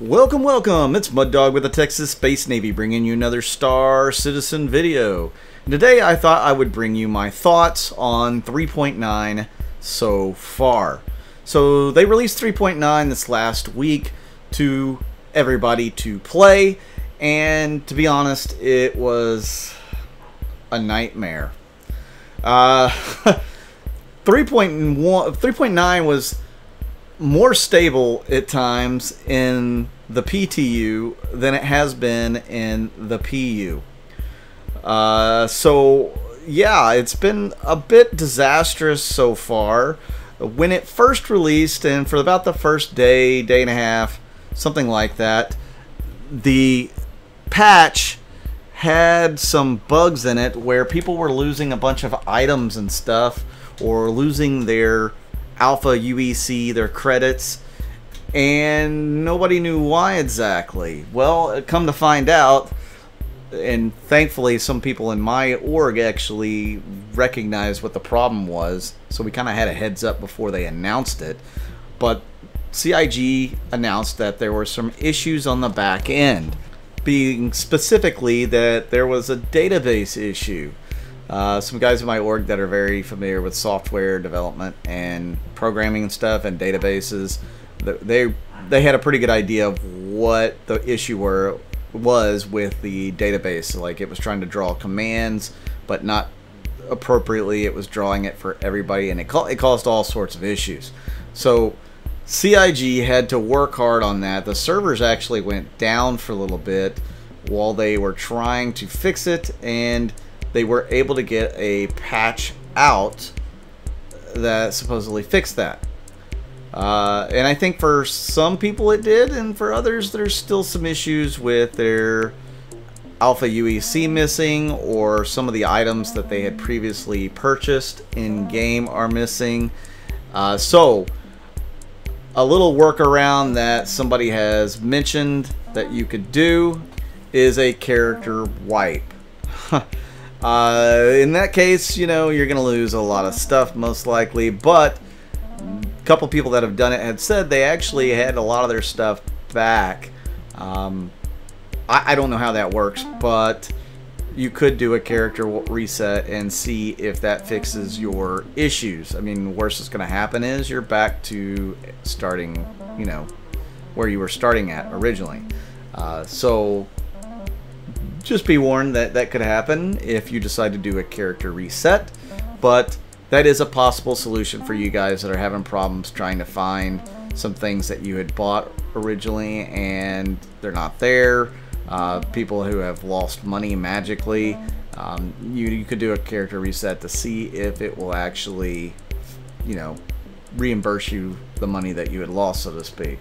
Welcome, welcome! It's Mud Dog with the Texas Space Navy bringing you another Star Citizen video. And today I thought I would bring you my thoughts on 3.9 so far. So they released 3.9 this last week to everybody to play, and to be honest, it was a nightmare. 3.9 was more stable at times in the PTU than it has been in the PU. So yeah, it's been a bit disastrous so far. When it first released, and for about the first day and a half, something like that, the patch had some bugs in it where people were losing a bunch of items and stuff, or losing their Alpha UEC, their credits, and nobody knew why exactly. Well, come to find out, and thankfully some people in my org actually recognized what the problem was, so we kind of had a heads up before they announced it. But CIG announced that there were some issues on the back end, being specifically that there was a database issue. Some guys in my org that are very familiar with software development and programming and stuff and databases, they had a pretty good idea of what the issue was with the database. Like, it was trying to draw commands, but not appropriately. It was drawing it for everybody, and it caused all sorts of issues. So CIG had to work hard on that. The servers actually went down for a little bit while they were trying to fix it, and they were able to get a patch out that supposedly fixed that. And I think for some people it did, and for others there's still some issues with their Alpha UEC missing, or some of the items that they had previously purchased in-game are missing. So a little workaround that somebody has mentioned that you could do is a character wipe. In that case, you know, you're going to lose a lot of stuff most likely, but a couple people that have done it had said they actually had a lot of their stuff back. I don't know how that works, but you could do a character reset and see if that fixes your issues. I mean, the worst that's going to happen is you're back to starting, you know, where you were starting at originally. So just be warned that that could happen if you decide to do a character reset, but that is a possible solution for you guys that are having problems trying to find some things that you had bought originally and they're not there. People who have lost money magically, you could do a character reset to see if it will actually, you know, reimburse you the money that you had lost, so to speak.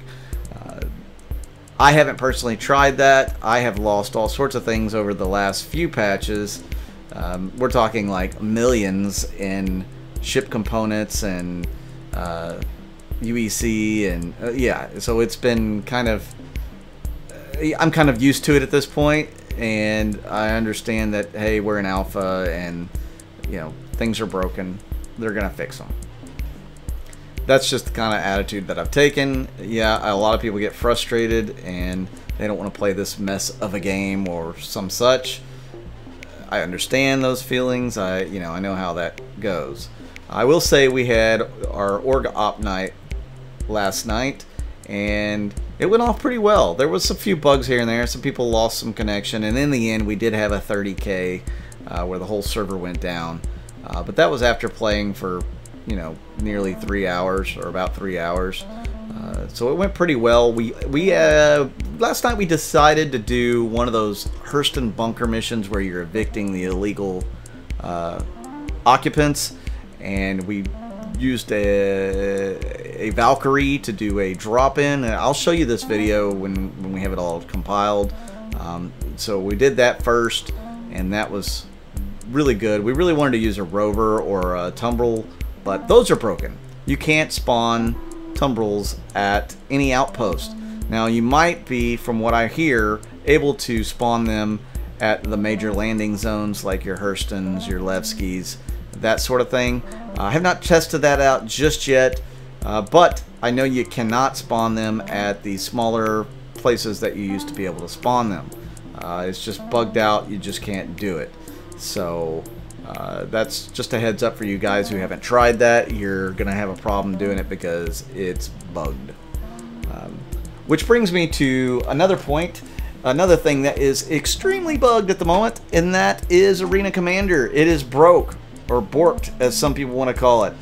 I haven't personally tried that. I have lost all sorts of things over the last few patches. We're talking like millions in ship components and UEC, and yeah, so it's been kind of, I'm kind of used to it at this point, and I understand that, hey, we're in alpha and, you know, things are broken. They're gonna fix them. That's just the kind of attitude that I've taken. Yeah, a lot of people get frustrated and they don't want to play this mess of a game or some such. I understand those feelings. I know how that goes. I will say we had our org op night last night, and it went off pretty well. There was a few bugs here and there. Some people lost some connection, and in the end we did have a 30K where the whole server went down. But that was after playing for, you know, nearly 3 hours, or about 3 hours. So it went pretty well. Last night we decided to do one of those Hurston bunker missions where you're evicting the illegal occupants, and we used a Valkyrie to do a drop-in. I'll show you this video when we have it all compiled. So we did that first, and that was really good. We really wanted to use a rover or a tumbrel, but those are broken. You can't spawn tumbrels at any outpost. Now, you might be, from what I hear, able to spawn them at the major landing zones like your Hurstons, your Levskis, that sort of thing. I have not tested that out just yet, but I know you cannot spawn them at the smaller places that you used to be able to spawn them. It's just bugged out. You just can't do it. So that's just a heads up for you guys who haven't tried that. You're going to have a problem doing it because it's bugged. Which brings me to another point. Another thing that is extremely bugged at the moment, and that is Arena Commander. It is broke, or borked, as some people want to call it.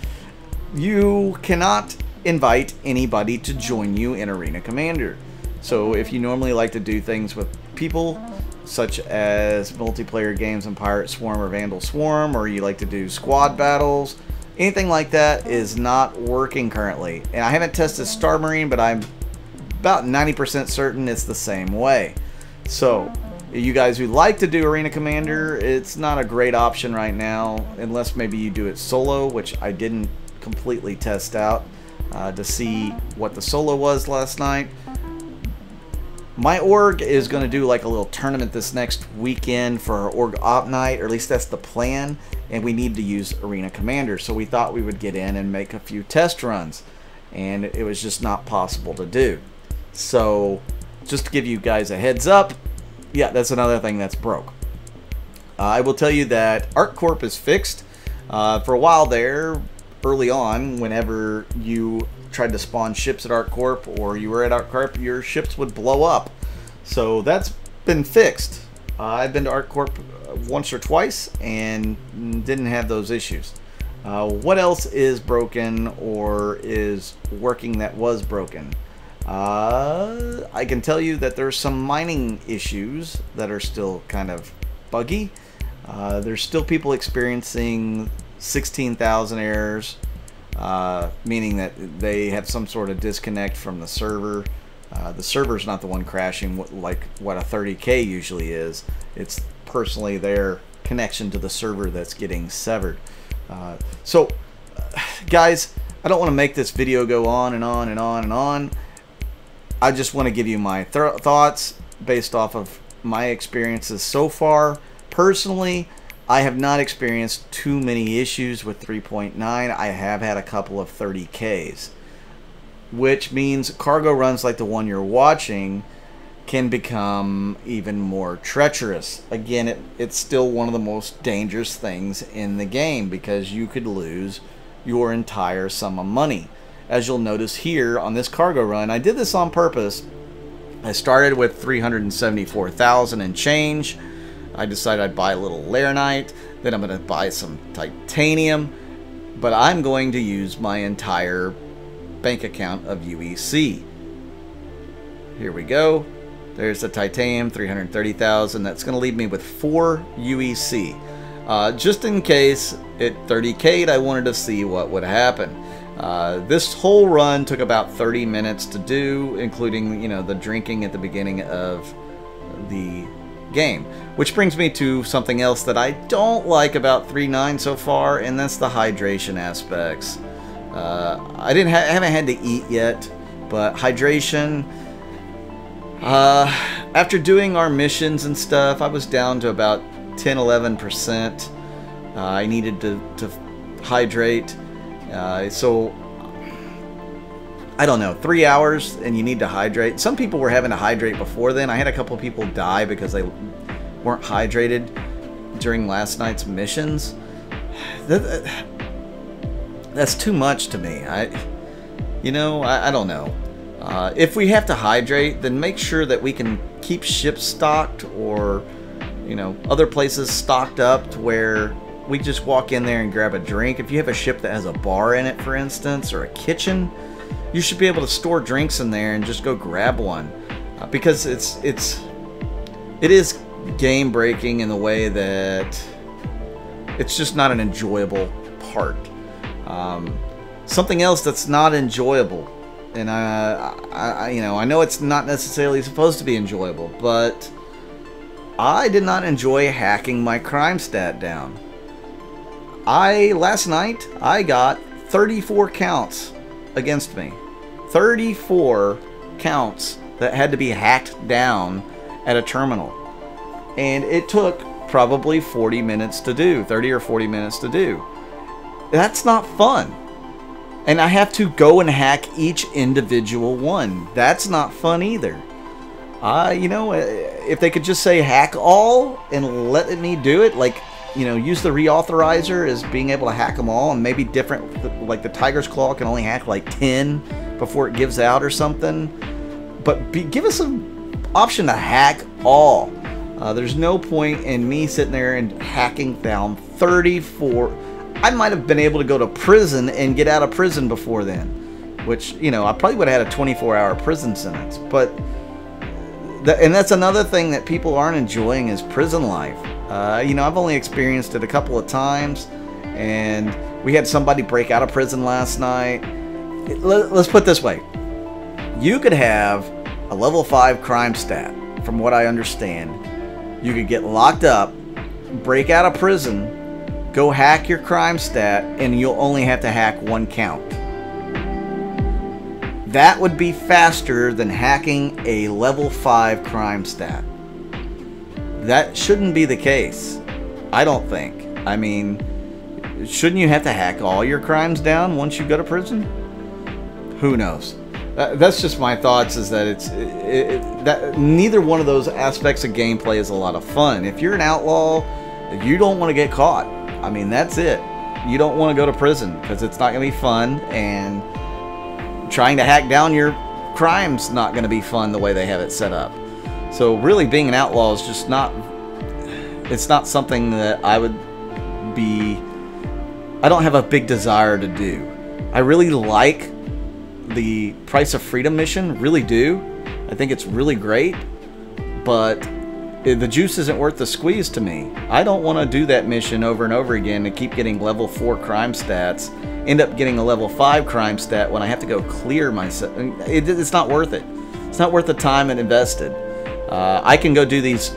You cannot invite anybody to join you in Arena Commander. So if you normally like to do things with people, such as multiplayer games in Pirate Swarm or Vandal Swarm, or you like to do squad battles, anything like that is not working currently. And I haven't tested Star Marine, but I'm about 90% certain it's the same way. So you guys who like to do Arena Commander, it's not a great option right now, unless maybe you do it solo, which I didn't completely test out to see what the solo was last night. My org is going to do like a little tournament this next weekend for our org op night, or at least that's the plan, and we need to use Arena Commander, so we thought we would get in and make a few test runs, and it was just not possible to do. So just to give you guys a heads up, yeah, that's another thing that's broke. I will tell you that ArcCorp is fixed. For a while there, early on, whenever you tried to spawn ships at ArcCorp or you were at ArcCorp, your ships would blow up. So that's been fixed. I've been to ArcCorp once or twice and didn't have those issues. What else is broken or is working that was broken? I can tell you that there's some mining issues that are still kind of buggy. There's still people experiencing 16,000 errors, meaning that they have some sort of disconnect from the server. The server's not the one crashing like what a 30K usually is. It's personally their connection to the server that's getting severed. So guys, I don't want to make this video go on and on and on and on. I just want to give you my thoughts based off of my experiences so far. Personally, I have not experienced too many issues with 3.9. I have had a couple of 30Ks, which means cargo runs like the one you're watching can become even more treacherous. Again, it's still one of the most dangerous things in the game because you could lose your entire sum of money. As you'll notice here on this cargo run, I did this on purpose. I started with 374,000 and change. I decided I'd buy a little Laranite, then I'm going to buy some titanium, but I'm going to use my entire bank account of UEC. Here we go. There's the titanium, 330,000. That's going to leave me with 4 UEC. Just in case it 30K'd, I wanted to see what would happen. This whole run took about 30 minutes to do, including, you know, the drinking at the beginning of the game. Which brings me to something else that I don't like about 3.9 so far, and that's the hydration aspects. I haven't had to eat yet, but hydration. After doing our missions and stuff, I was down to about 10-11%. I needed to hydrate. So I don't know, 3 hours and you need to hydrate. Some people were having to hydrate before then. I had a couple of people die because they weren't hydrated during last night's missions. That's too much to me. I don't know. If we have to hydrate, then make sure that we can keep ships stocked, or, you know, other places stocked up to where we just walk in there and grab a drink. If you have a ship that has a bar in it, for instance, or a kitchen, you should be able to store drinks in there and just go grab one, because it is game breaking in the way that it's just not an enjoyable part. Something else that's not enjoyable, and I know it's not necessarily supposed to be enjoyable, but I did not enjoy hacking my crime stat down. Last night I got 34 counts against me. 34 counts that had to be hacked down at a terminal. And it took probably 40 minutes to do, 30 or 40 minutes to do. That's not fun. And I have to go and hack each individual one. That's not fun either. You know, if they could just say hack all and let me do it, like, you know, use the reauthorizer as being able to hack them all, and maybe different, like the Tiger's Claw can only hack like 10 before it gives out or something. But give us an option to hack all. There's no point in me sitting there and hacking down 34. I might have been able to go to prison and get out of prison before then, which, you know, I probably would have had a 24-hour prison sentence. But and that's another thing that people aren't enjoying is prison life. You know, I've only experienced it a couple of times, and we had somebody break out of prison last night. Let's put it this way. You could have a level 5 crime stat, from what I understand. You could get locked up, break out of prison, go hack your crime stat, and you'll only have to hack 1 count. That would be faster than hacking a level 5 crime stat. That shouldn't be the case, I don't think. I mean, shouldn't you have to hack all your crimes down once you go to prison? Who knows? That's just my thoughts, is that that neither one of those aspects of gameplay is a lot of fun. If you're an outlaw, you don't want to get caught. I mean, that's it. You don't want to go to prison because it's not going to be fun, and trying to hack down your crime's not going to be fun the way they have it set up. So really, being an outlaw is just not, it's not something that I don't have a big desire to do. I really like the Price of Freedom mission, really do. I think it's really great, but the juice isn't worth the squeeze to me. I don't want to do that mission over and over again and keep getting level 4 crime stats, end up getting a level 5 crime stat when I have to go clear myself. It's not worth it. It's not worth the time and invested. I can go do these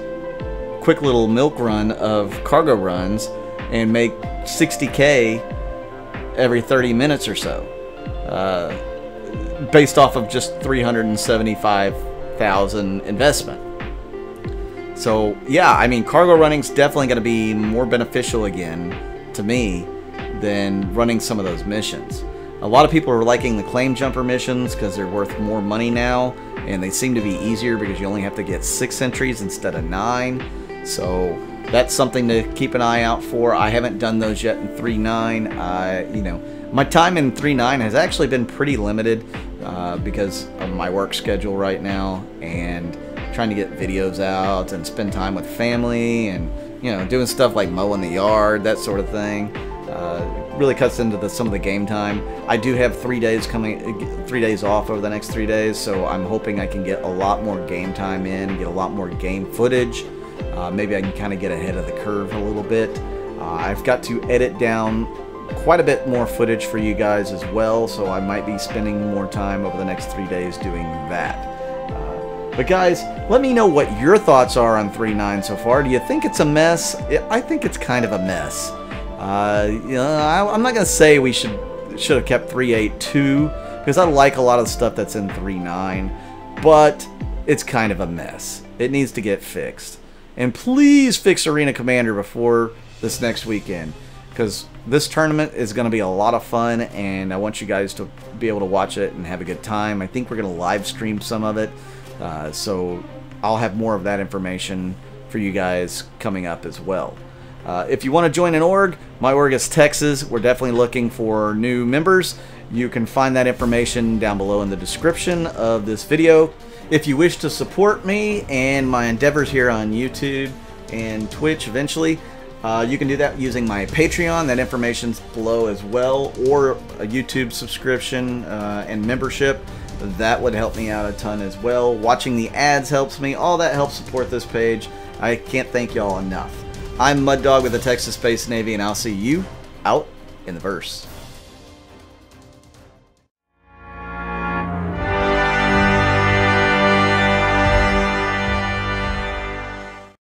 quick little milk run of cargo runs and make 60K every 30 minutes or so, based off of just 375,000 investment. So yeah, I mean, cargo running's definitely going to be more beneficial again to me than running some of those missions. A lot of people are liking the claim jumper missions because they're worth more money now, and they seem to be easier because you only have to get 6 entries instead of 9. So that's something to keep an eye out for. I haven't done those yet in 3.9. You know, my time in 3.9 has actually been pretty limited because of my work schedule right now, and trying to get videos out and spend time with family, and, you know, doing stuff like mowing the yard, that sort of thing. Really cuts into some of the game time. I do have 3 days off over the next 3 days, so I'm hoping I can get a lot more game time in and get a lot more game footage. Maybe I can kind of get ahead of the curve a little bit. I've got to edit down quite a bit more footage for you guys as well, so I might be spending more time over the next 3 days doing that. But guys, let me know what your thoughts are on 3.9 so far. Do you think it's a mess? I think it's kind of a mess. You know, I'm not going to say we should have kept 3.8.2, because I like a lot of the stuff that's in 3.9, but it's kind of a mess. It needs to get fixed. And please fix Arena Commander before this next weekend, because this tournament is going to be a lot of fun, and I want you guys to be able to watch it and have a good time. I think we're going to live stream some of it, so I'll have more of that information for you guys coming up as well. If you want to join an org, my org is Texas. We're definitely looking for new members. You can find that information down below in the description of this video. If you wish to support me and my endeavors here on YouTube and Twitch eventually, you can do that using my Patreon. That information's below as well, or a YouTube subscription and membership. That would help me out a ton as well. Watching the ads helps me. All that helps support this page. I can't thank y'all enough. I'm Mud Dog with the Texas Space Navy, and I'll see you out in the verse.